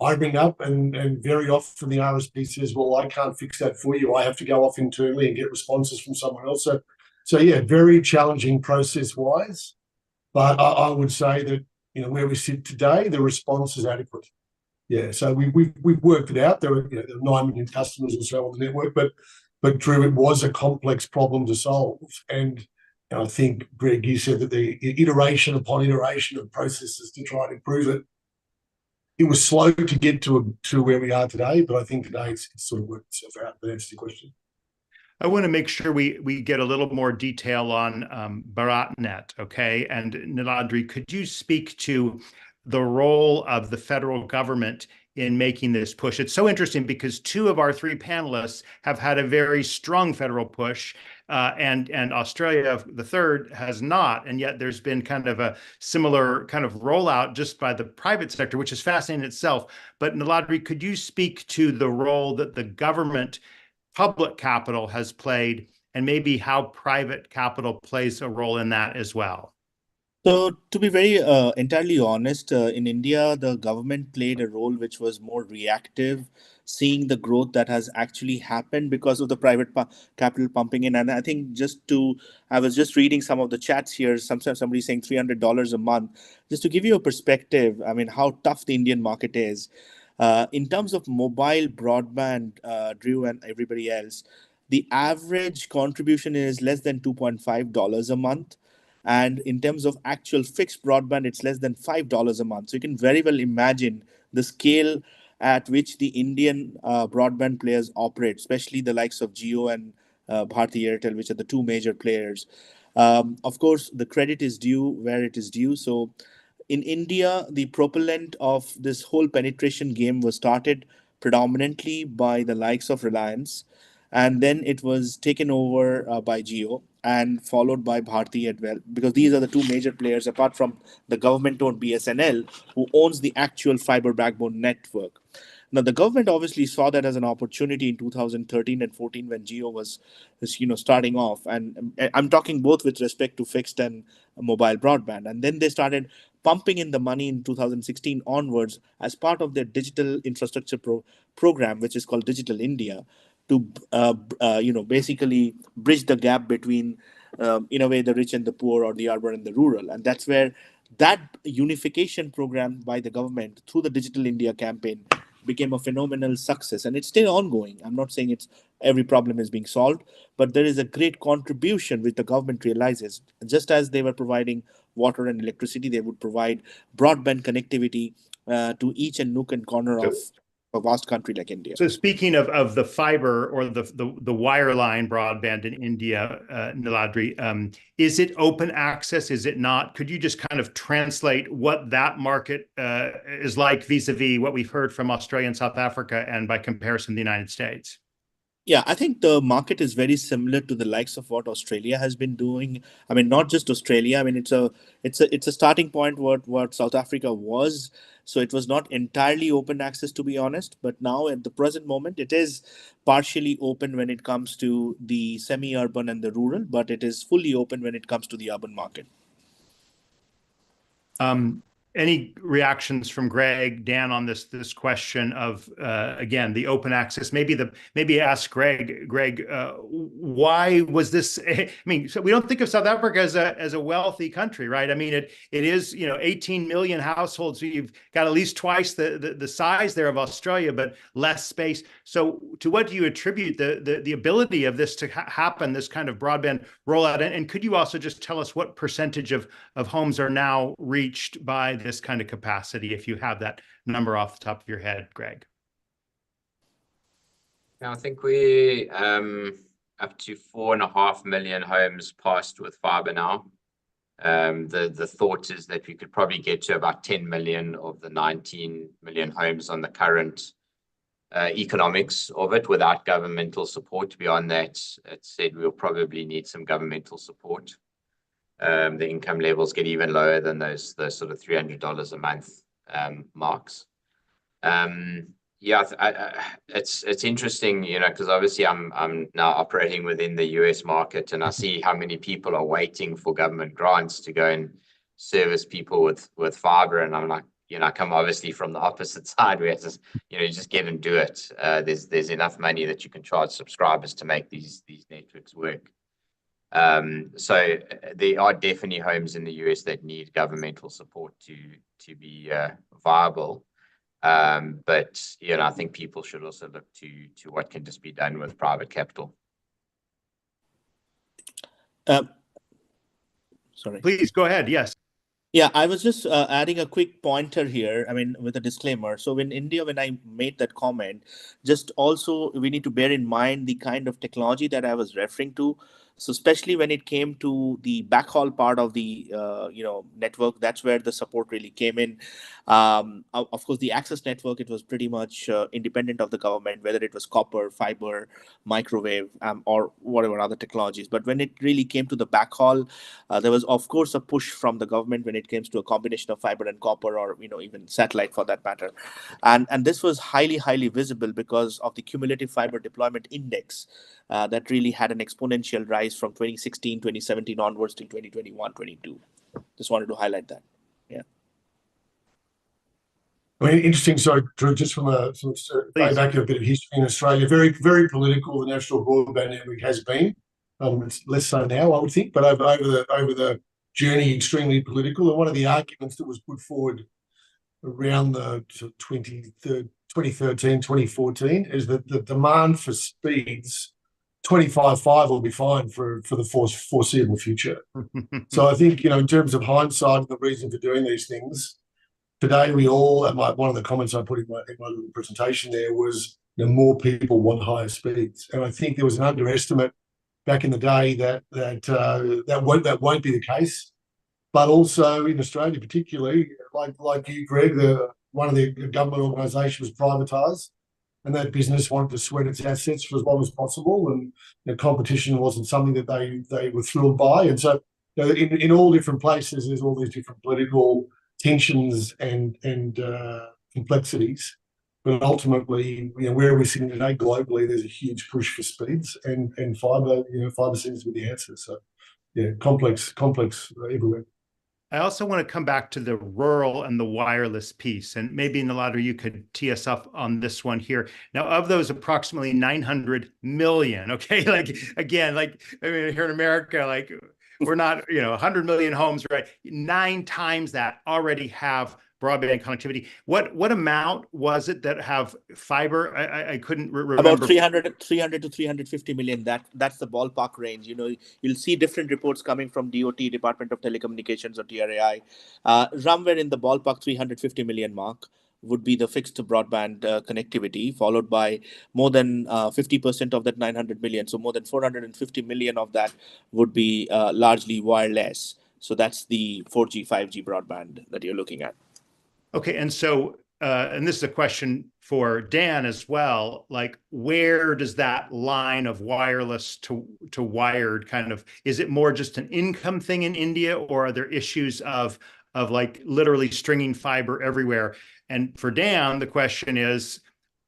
I ring up and very often the RSP says, well, I can't fix that for you. I have to go off internally and get responses from someone else. So yeah, very challenging process-wise. But I would say that, where we sit today, the response is adequate. Yeah, so we've worked it out. There are 9 million customers or so on the network, but Drew, it was a complex problem to solve. And I think, Greg, you said that the iteration upon iteration of processes to try and improve it it was slow to get to where we are today, but I think today it's sort of worked itself out. That answers your question. I want to make sure we get a little more detail on BharatNet, okay? And Niladri, could you speak to the role of the federal government in making this push? It's so interesting because two of our three panelists have had a very strong federal push, and Australia, the third, has not. And yet there's been kind of a similar kind of rollout just by the private sector, which is fascinating in itself. But Niladri, could you speak to the role that the government public capital has played, and maybe how private capital plays a role in that as well? So, to be very entirely honest, in India, the government played a role which was more reactive, seeing the growth that has actually happened because of the private capital pumping in. And I think I was just reading some of the chats here. Somebody saying $300 a month. Just to give you a perspective, I mean, how tough the Indian market is. In terms of mobile broadband, Drew and everybody else, the average contribution is less than $2.5 a month. And in terms of actual fixed broadband, it's less than $5 a month. So you can very well imagine the scale at which the Indian broadband players operate, especially the likes of Jio and Bharti Airtel, which are the two major players. Of course, the credit is due where it is due. So in India, the propellant of this whole penetration game was started predominantly by the likes of Reliance, and then it was taken over by Jio and followed by Bharti as well, because these are the two major players apart from the government-owned BSNL, who owns the actual fiber backbone network. Now, the government obviously saw that as an opportunity in 2013 and 14 when Geo was starting off, and I'm talking both with respect to fixed and mobile broadband. And then they started pumping in the money in 2016 onwards as part of their digital infrastructure program, which is called Digital India, to basically bridge the gap between in a way the rich and the poor, or the urban and the rural. And that's where that unification program by the government through the Digital India campaign became a phenomenal success, and it's still ongoing. I'm not saying it's every problem is being solved, but there is a great contribution which the government realizes. Just as they were providing water and electricity, they would provide broadband connectivity to each and nook and corner of a vast country like India. So speaking of the fiber or the wireline broadband in India, Niladri, is it open access? Is it not? Could you just kind of translate what that market is like vis-a-vis what we've heard from Australia and South Africa, and by comparison, the United States? Yeah, I think the market is very similar to the likes of what Australia has been doing. I mean, not just Australia. I mean, it's a starting point what South Africa was. So it was not entirely open access, to be honest. But now at the present moment, it is partially open when it comes to the semi-urban and the rural, but it is fully open when it comes to the urban market. Any reactions from Greg, Dan, on this question of again the open access? Maybe ask Greg. Greg, why was this? I mean, so we don't think of South Africa as a wealthy country, right? I mean, it is 18 million households. So you've got at least twice the size there of Australia, but less space. So to what do you attribute the ability of this to happen? This kind of broadband rollout, and could you also just tell us what percentage of homes are now reached by this kind of capacity, if you have that number off the top of your head, Greg? Yeah, I think we up to 4.5 million homes passed with fiber now. The thought is that we could probably get to about 10 million of the 19 million homes on the current economics of it without governmental support. Beyond that, it said we'll probably need some governmental support. The income levels get even lower than those sort of $300 a month marks. Yeah, it's interesting, because obviously I'm now operating within the US market, and I see how many people are waiting for government grants to go and service people with fiber, and I'm like, I come obviously from the opposite side where it's just, just get and do it. There's enough money that you can charge subscribers to make these networks work. So there are definitely homes in the US that need governmental support to be viable. But I think people should also look to what can just be done with private capital. Sorry. Please go ahead. Yes. Yeah, I was just adding a quick pointer here. I mean, with a disclaimer. So, in India, when I made that comment, just also we need to bear in mind the kind of technology that I was referring to. So, especially when it came to the backhaul part of the network, that's where the support really came in. Of course, the access network, it was pretty much independent of the government, whether it was copper, fiber, microwave, or whatever other technologies. But when it really came to the backhaul, there was, of course, a push from the government when it comes to a combination of fiber and copper, or even satellite for that matter, and this was highly visible because of the cumulative fiber deployment index that really had an exponential rise from 2016, 2017 onwards till 2021, 22. Just wanted to highlight that. Yeah. I mean, interesting. So, Drew, just from going back to a bit of history in Australia, very political. The National Broadband Network has been. It's less so now, I would think, but over the journey, extremely political. And one of the arguments that was put forward around the 2013, 2014 is that the demand for speeds 25.5 will be fine for the foreseeable future. So I think, in terms of hindsight, the reason for doing these things, today we all, and one of the comments I put in my little presentation there was, more people want higher speeds. And I think there was an underestimate back in the day that won't be the case. But also in Australia, particularly, like you, Greg, one of the government organisations was privatised, and that business wanted to sweat its assets for as long as possible, and competition wasn't something that they were thrilled by. And so, in all different places, there's all these different political tensions and complexities. But ultimately, where we're sitting today globally, there's a huge push for speeds, and fibre. Fibre seems to be the answer. So, yeah, complex everywhere. I also want to come back to the rural and the wireless piece, and maybe Niladri, you could tee us up on this one here. Now, of those approximately 900 million, okay, again, here in America, we're not, 100 million homes, right? 9 times that already have broadband connectivity. What amount was it that have fiber? I couldn't remember. About 300 to 350 million. That's the ballpark range. You'll see different reports coming from DOT, Department of Telecommunications, or TRAI. Somewhere in the ballpark 350 million mark would be the fixed broadband connectivity, followed by more than 50% of that 900 million. So more than 450 million of that would be largely wireless. So that's the 4G, 5G broadband that you're looking at. Okay, and so, and this is a question for Dan as well, where does that line of wireless to wired is it more just an income thing in India, or are there issues of literally stringing fiber everywhere? And for Dan, the question is,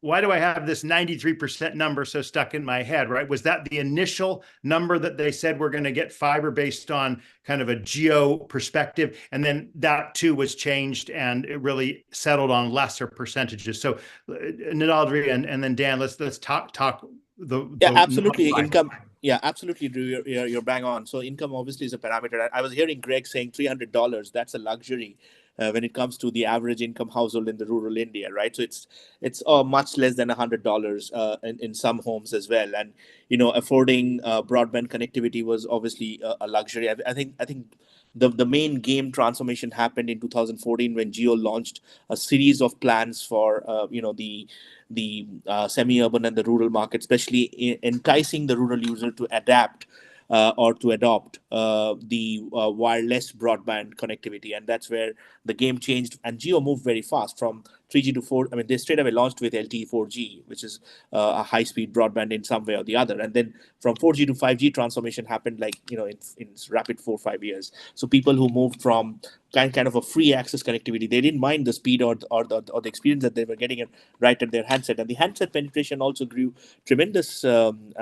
why do I have this 93% number so stuck in my head, right? Was that the initial number that they said we're going to get fiber based on kind of a geo perspective? And then that too was changed and it really settled on lesser percentages. So Niladri and then Dan, let's talk absolutely. Income. Yeah, absolutely, Drew. You're bang on. So income obviously is a parameter. I was hearing Greg saying $300. That's a luxury when it comes to the average income household in the rural India, right? So it's much less than $100 in some homes as well. And affording broadband connectivity was obviously a luxury. I think the main game transformation happened in 2014 when Jio launched a series of plans for the semi-urban and the rural market, especially enticing the rural user to adapt or to adopt the wireless broadband connectivity. And that's where the game changed. And Geo moved very fast from 3G to 4. I mean, they straight away launched with LTE 4G, which is a high-speed broadband in some way or the other. And then from 4G to 5G transformation happened in rapid 4-5 years. So people who moved from kind of a free access connectivity, they didn't mind the speed or the experience that they were getting right at their handset. And the handset penetration also grew tremendous during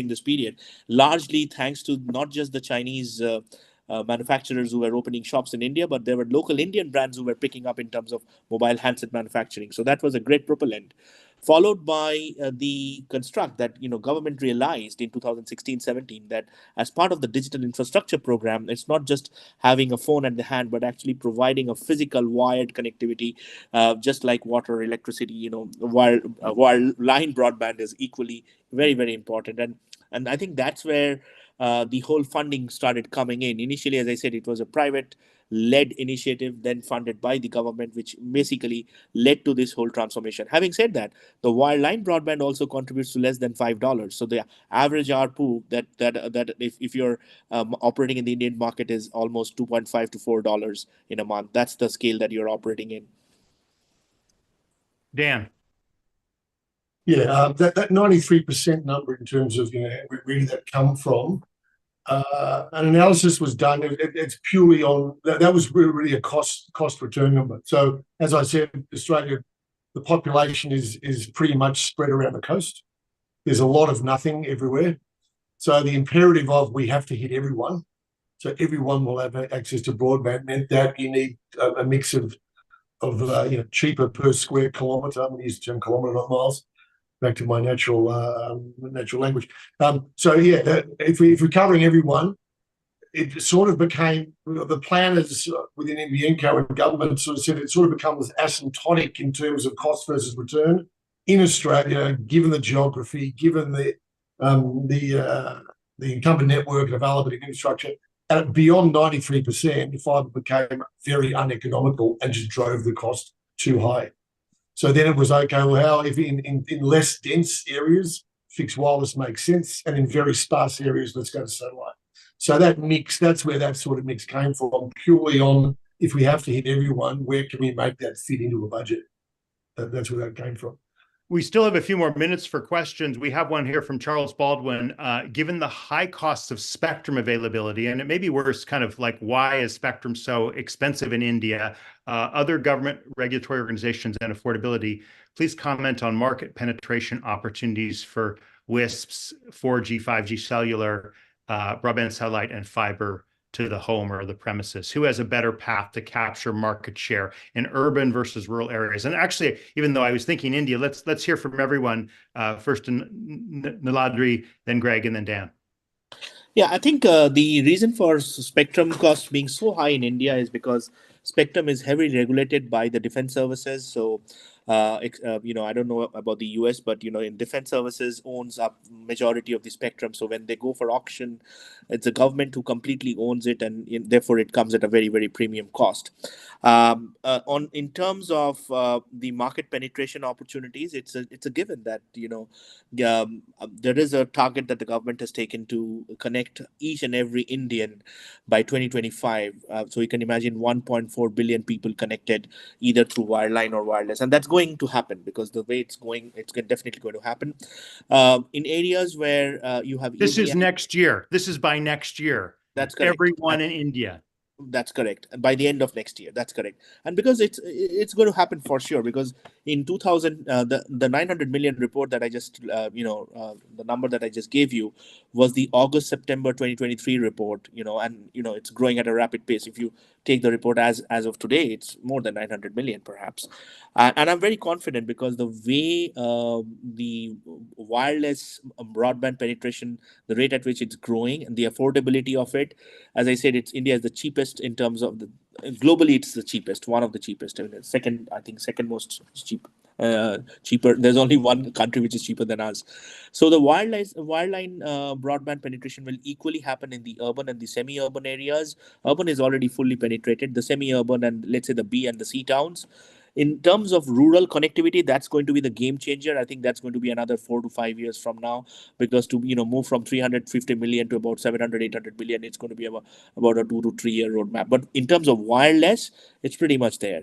this period, largely thanks to not just the Chinese manufacturers who were opening shops in India, but there were local Indian brands who were picking up in terms of mobile handset manufacturing. So that was a great propellant, followed by the construct that government realized in 2016-17 that as part of the digital infrastructure program, it's not just having a phone at the hand, but actually providing a physical wired connectivity, just like water, electricity. Wire line broadband is equally very important, and I think that's where the whole funding started coming in. Initially, as I said, it was a private-led initiative, then funded by the government, which basically led to this whole transformation. Having said that, the wireline broadband also contributes to less than $5. So the average ARPU that if you're operating in the Indian market is almost 2.5 to $4 in a month. That's the scale that you're operating in. Dan. Yeah, that 93% number in terms of where did that come from? An analysis was done. It's purely on that was really a cost return number. So as I said, Australia, the population is pretty much spread around the coast. There's a lot of nothing everywhere. So the imperative of we have to hit everyone, so everyone will have access to broadband, meant that you need a mix of cheaper per square kilometre. I'm going to use the term kilometre, not miles. Back to my natural language. So yeah, if we're covering everyone, it sort of became the planners within NBNCO and government sort of said it sort of becomes asymptotic in terms of cost versus return in Australia, given the geography, given the incumbent network and availability of infrastructure. Beyond 93%, fibre became very uneconomical and just drove the cost too high. So then it was okay, well, how if in less dense areas, fixed wireless makes sense, and in very sparse areas, let's go to satellite. So that mix, that's where that sort of mix came from, purely on if we have to hit everyone, where can we make that fit into a budget? That's where that came from. We still have a few more minutes for questions. We have one here from Charles Baldwin. Given the high costs of spectrum availability, and it may be worse, kind of like why is spectrum so expensive in India, other government regulatory organizations and affordability, please comment on market penetration opportunities for WISPs, 4G, 5G cellular, broadband satellite, and fiber to the home or the premises. Who has a better path to capture market share in urban versus rural areas? And actually, even though I was thinking India, let's hear from everyone. First Niladri, then Greg, and then Dan. Yeah, I think the reason for spectrum costs being so high in India is because spectrum is heavily regulated by the defense services. So, I don't know about the US, but in defense services owns up majority of the spectrum. So when they go for auction, it's the government who completely owns it, and therefore it comes at a very, very premium cost. In terms of the market penetration opportunities, it's a given that there is a target that the government has taken to connect each and every Indian by 2025. So you can imagine 1.4 billion people connected either through wireline or wireless, and that's going to happen because the way it's going, it's definitely going to happen. In areas where you have this is next year. This is by next year. That's correct. Everyone in India. That's correct. By the end of next year, that's correct. And because it's going to happen for sure, because in 2000, the 900 million report that I just, the number that I just gave you was the August-September 2023 report, and, it's growing at a rapid pace. If you take the report as of today, it's more than 900 million, perhaps. And I'm very confident because the way the wireless broadband penetration, the rate at which it's growing and the affordability of it, as I said, India is the cheapest in terms of globally, it's the cheapest, one of the cheapest. I mean, second most cheap. Cheaper. There's only one country which is cheaper than us. So the wireline broadband penetration will equally happen in the urban and the semi-urban areas. Urban is already fully penetrated. The semi-urban and let's say the B and the C towns. In terms of rural connectivity, that's going to be the game changer. I think that's going to be another 4 to 5 years from now, because to move from 350 million to about 700, 800 million, it's going to be about a 2 to 3 year roadmap. But in terms of wireless, it's pretty much there.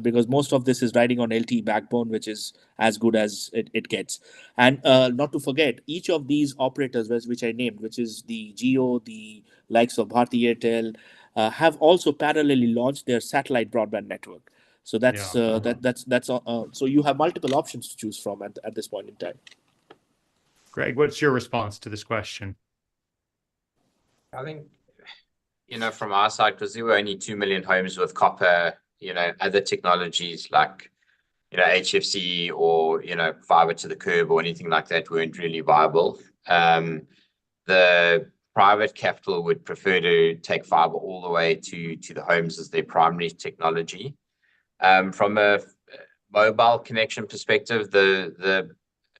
Because most of this is riding on LTE backbone, which is as good as it gets. And not to forget, each of these operators, which I named, which is the Jio, the likes of Bharti Airtel, have also parallelly launched their satellite broadband network. So that's so you have multiple options to choose from at this point in time. Greg, what's your response to this question? I think, from our side, because there were only 2 million homes with copper, other technologies like, HFC or, fiber to the curb or anything like that weren't really viable. The private capital would prefer to take fiber all the way to the homes as their primary technology. From a mobile connection perspective, the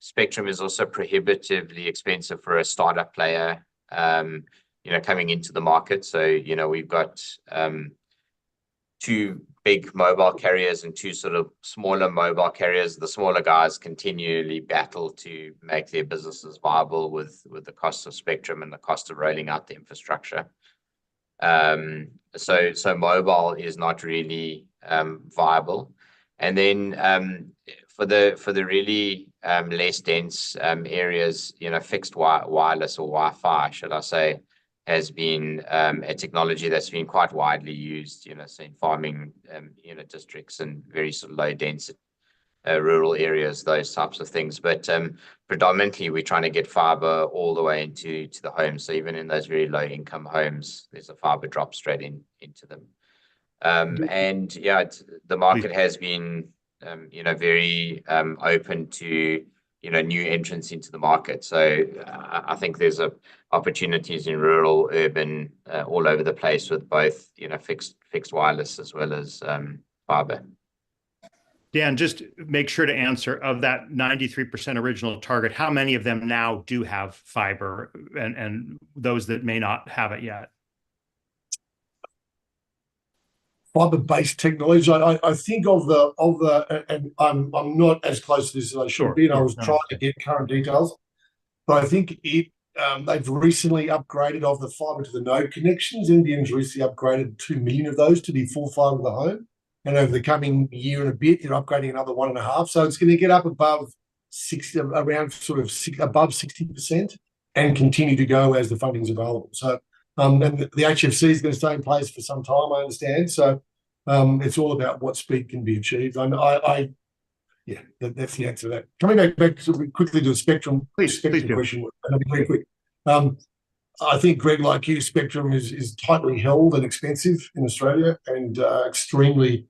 spectrum is also prohibitively expensive for a startup player. coming into the market. So, we've got two big mobile carriers and two sort of smaller mobile carriers. The smaller guys continually battle to make their businesses viable with the cost of spectrum and the cost of rolling out the infrastructure. So mobile is not really viable. And then for the really less dense areas, fixed wireless or Wi-Fi, should I say, has been a technology that's been quite widely used, say in farming, districts and very sort of low density rural areas, those types of things. But predominantly, we're trying to get fiber all the way into the home. So even in those very low income homes, there's a fiber drop straight into them. And yeah, the market has been, very open to new entrants into the market. So I think there's opportunities in rural, urban, all over the place with both fixed wireless as well as fiber. Dan, just make sure to answer, of that 93% original target, how many of them now do have fiber, and those that may not have it yet? Fiber-based technology. I think of the and I'm not as close to this as I should be, and I was trying to get current details, but I think they've recently upgraded of the fiber to the node connections. NBN's recently upgraded 2 million of those to be full fiber to the home, and over the coming year and a bit, they're upgrading another 1.5. So it's going to get up above 60, around sort of above 60%, and continue to go as the funding's available. So. And the HFC is going to stay in place for some time, I understand. So it's all about what speed can be achieved. Yeah, that's the answer to that. Coming back quickly to the spectrum question, and I'll be very quick. I think, Greg, like you, spectrum is tightly held and expensive in Australia, and extremely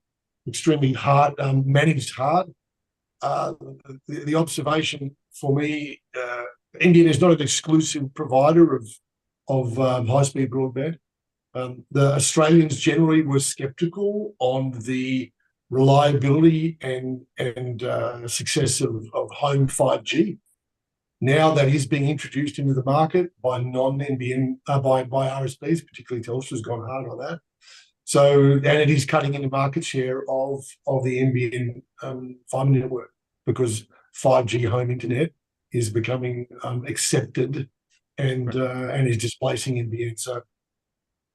hard, managed hard. The observation for me, NBN is not an exclusive provider of high-speed broadband. The Australians generally were sceptical on the reliability and success of home 5G. Now that is being introduced into the market by non-NBN, by RSPs, particularly Telstra's gone hard on that. So, and it is cutting into market share of the NBN fiber network, because 5G home internet is becoming accepted and is displacing NBN.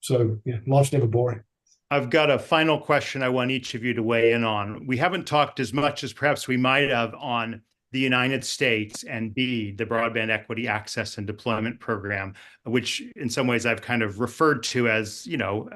So yeah, life's never boring. I've got a final question I want each of you to weigh in on. We haven't talked as much as perhaps we might have on the United States and BEAD, the Broadband Equity Access and Deployment Program, which in some ways I've kind of referred to as,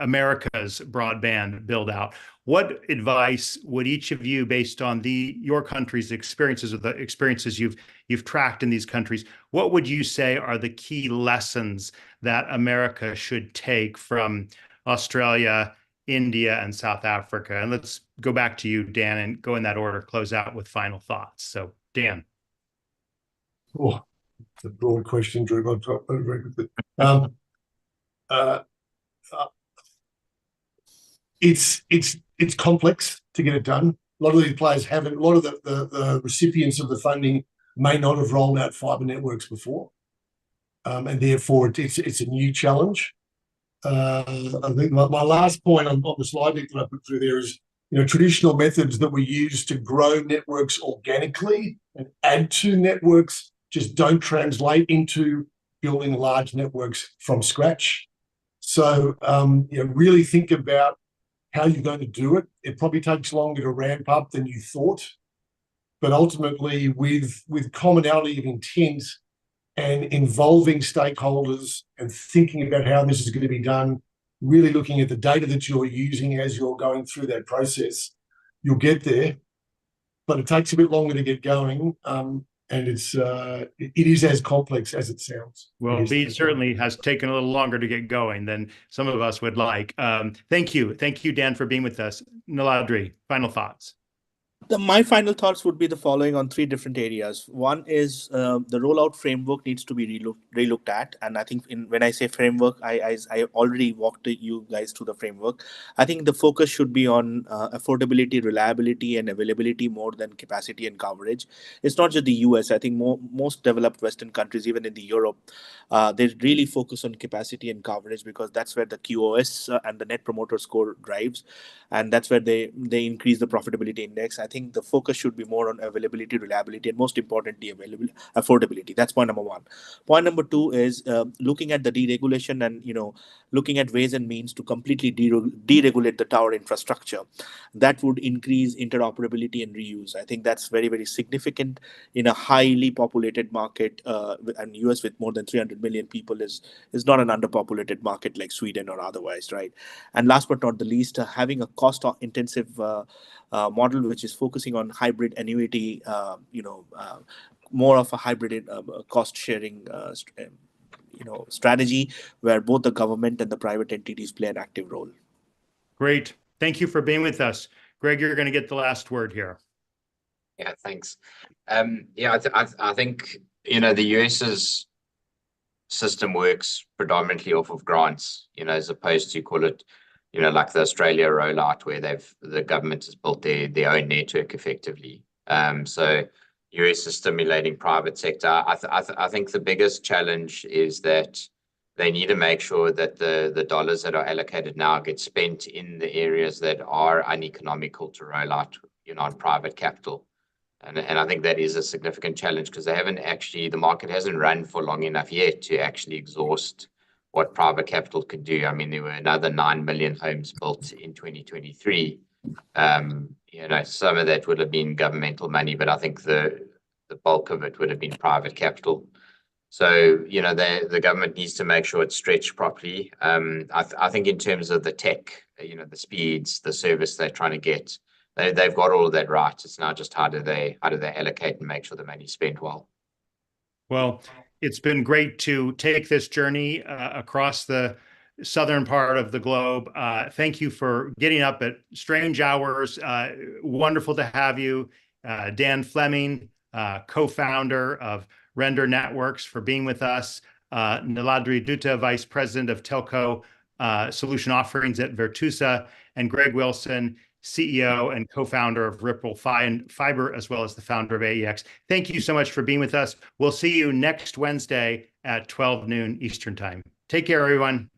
America's broadband build out. What advice would each of you, based on your country's experiences, or the experiences you've tracked in these countries, what would you say are the key lessons that America should take from Australia, India, and South Africa? And let's go back to you, Dan, and go in that order, close out with final thoughts. So, Dan. Oh, it's a broad question, Drew. I'll talk very quickly. It's complex to get it done. A lot of these players haven't. A lot of the recipients of the funding may not have rolled out fiber networks before, and therefore it's a new challenge. I think my last point on the slide deck that I put through there is, traditional methods that we use to grow networks organically and add to networks just don't translate into building large networks from scratch. So, really think about how you're going to do it. It probably takes longer to ramp up than you thought, but ultimately with commonality of intent and involving stakeholders and thinking about how this is going to be done, really looking at the data that you're using as you're going through that process, you'll get there. But it takes a bit longer to get going, and it is as complex as it sounds. Well, BEAD certainly has taken a little longer to get going than some of us would like. Thank you, Dan, for being with us. Niladri, final thoughts. My final thoughts would be the following on three different areas. One is the rollout framework needs to be relooked at, and I think when I say framework, I already walked you guys through the framework. I think the focus should be on affordability, reliability, and availability more than capacity and coverage. It's not just the US. I think most developed Western countries, even in the Europe, they really focus on capacity and coverage because that's where the QoS and the Net Promoter Score drives, and that's where they increase the profitability index. I think the focus should be more on availability, reliability, and most importantly, affordability. That's point number one. Point number two is looking at the deregulation and looking at ways and means to completely deregulate the tower infrastructure. That would increase interoperability and reuse. I think that's very, very significant in a highly populated market, and US with more than 300 million people is not an underpopulated market like Sweden or otherwise, right? And last but not the least, having a cost intensive model which is focusing on hybrid annuity, more of a hybrid cost sharing strategy where both the government and the private entities play an active role. Great. Thank you for being with us. Greg, you're going to get the last word here. Yeah, thanks. I think, the US's system works predominantly off of grants, as opposed to call it, like the Australia rollout where the government has built their own network effectively. So US is stimulating private sector. I think the biggest challenge is that they need to make sure that the dollars that are allocated now get spent in the areas that are uneconomical to roll out, on private capital. And I think that is a significant challenge because the market hasn't run for long enough yet to actually exhaust what private capital could do. I mean, there were another 9 million homes built in 2023. Some of that would have been governmental money, but I think the bulk of it would have been private capital. So, the government needs to make sure it's stretched properly. I think in terms of the tech, the speeds, the service they're trying to get, they've got all of that right. It's now just how do they allocate and make sure the money's spent well. Well, it's been great to take this journey across the southern part of the globe. Thank you for getting up at strange hours. Wonderful to have you. Dan Fleming, co-founder of Render Networks, for being with us. Niladri Dutta, Vice President of Telco Solution Offerings at Virtusa, and Greg Wilson, CEO and co-founder of Ripple Fiber, as well as the founder of AEX. Thank you so much for being with us. We'll see you next Wednesday at 12 noon Eastern Time. Take care, everyone.